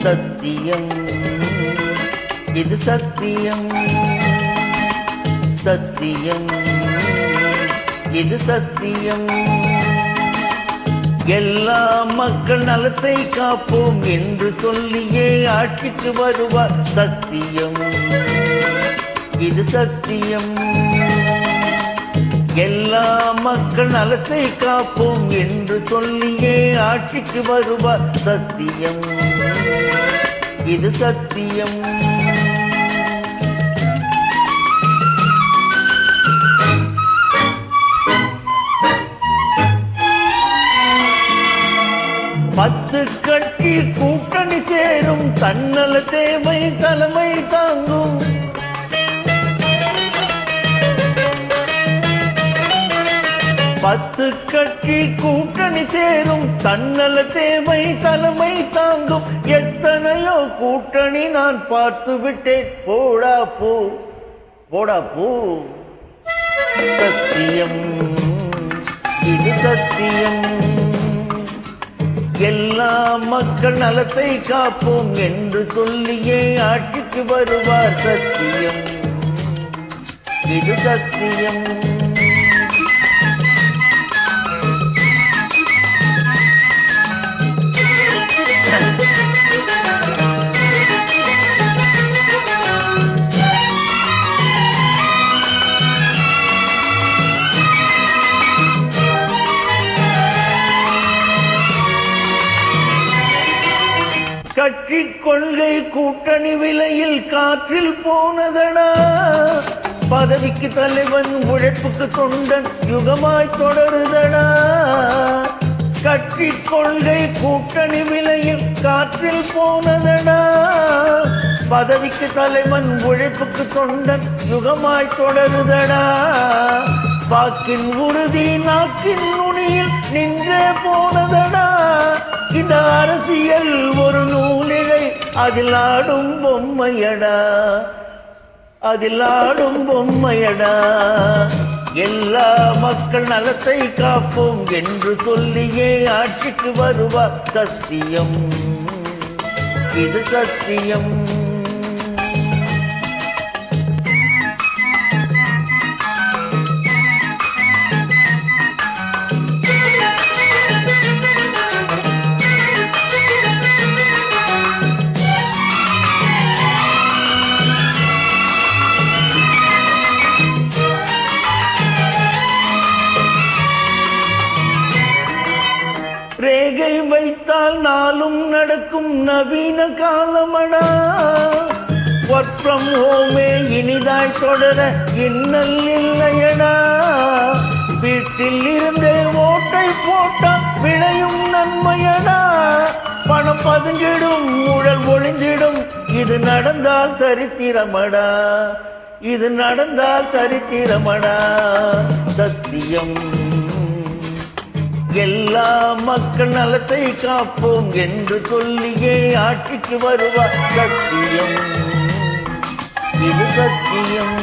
சத்தியம் இது சத்தியம், சத்தியம் இது சத்தியம். எல்லா மக்கள் நலத்தை காப்போம் என்று சொல்லியே ஆட்சிக்கு வருவார். சத்தியம் இது சத்தியம். எல்லா மக்கள் நலத்தை காப்போம் என்று சொல்லியே ஆட்சிக்கு வருவார். சத்தியம் இது சத்தியம். பத்து கட்சி கூட்டணி சேரும், தன்னல தேவை தலைமை தாங்கும். பத்து கட்சி கூட்டணி சேரும், தன்னல தேவை தலைமை தாங்கும். எத்தனையோ கூட்டணி நான் பார்த்து விட்டேன். போடா போ, போடா போ. சத்தியம் இது சத்தியம். எல்லா மக்கள் நலத்தை காப்போம் என்று சொல்லியே ஆட்சிக்கு வருவார். சத்தியம் இது சத்தியம். கட்சி கொள்கை கூட்டணி விலையில் காற்றில் போனதடா. பதவிக்கு தலைவன் உழைப்புக்கு தொண்டன் யுகமாய் தொடருதடா. கட்சி கொள்கை கூட்டணி விலையில் காற்றில் போனதடா. பதவிக்கு தலைவன் உழைப்புக்கு தொண்டன் யுகமாய் தொடருதடா. வாக்கின் உறுதி நாக்கின் நுனியில் நின்றே போனதடா. இந்த அரசியல் ஒரு நூலிழை, அதில் ஆடும் பொம்மையடா, அதில் ஆடும் பொம்மையடா. எல்லா மக்கள் நலத்தை காப்போம் என்று சொல்லியே ஆட்சிக்கு வருவார். சத்தியம் இது சத்தியம். ரேகை வைத்தால் நாளும் நடக்கும் நவீன காலமடா. ஒர்க் ஃப்ரம் ஹோமே இனிதாய் தொடர இன்னல் இல்லையடா. வீட்டில் இருந்தே ஓட்டை போட்டால் விளையும் நன்மையடா. பணம் பதுங்கிடும், ஊழல் ஒளிந்திடும். இது நடந்தால் சரித்திரமடா, இது நடந்தால் சரித்திரமடா. சத்தியம் எல்லா மக்கள் நலத்தை காப்போம் என்று சொல்லியே ஆட்சிக்கு வருவார். சத்தியம் இது சத்தியம்.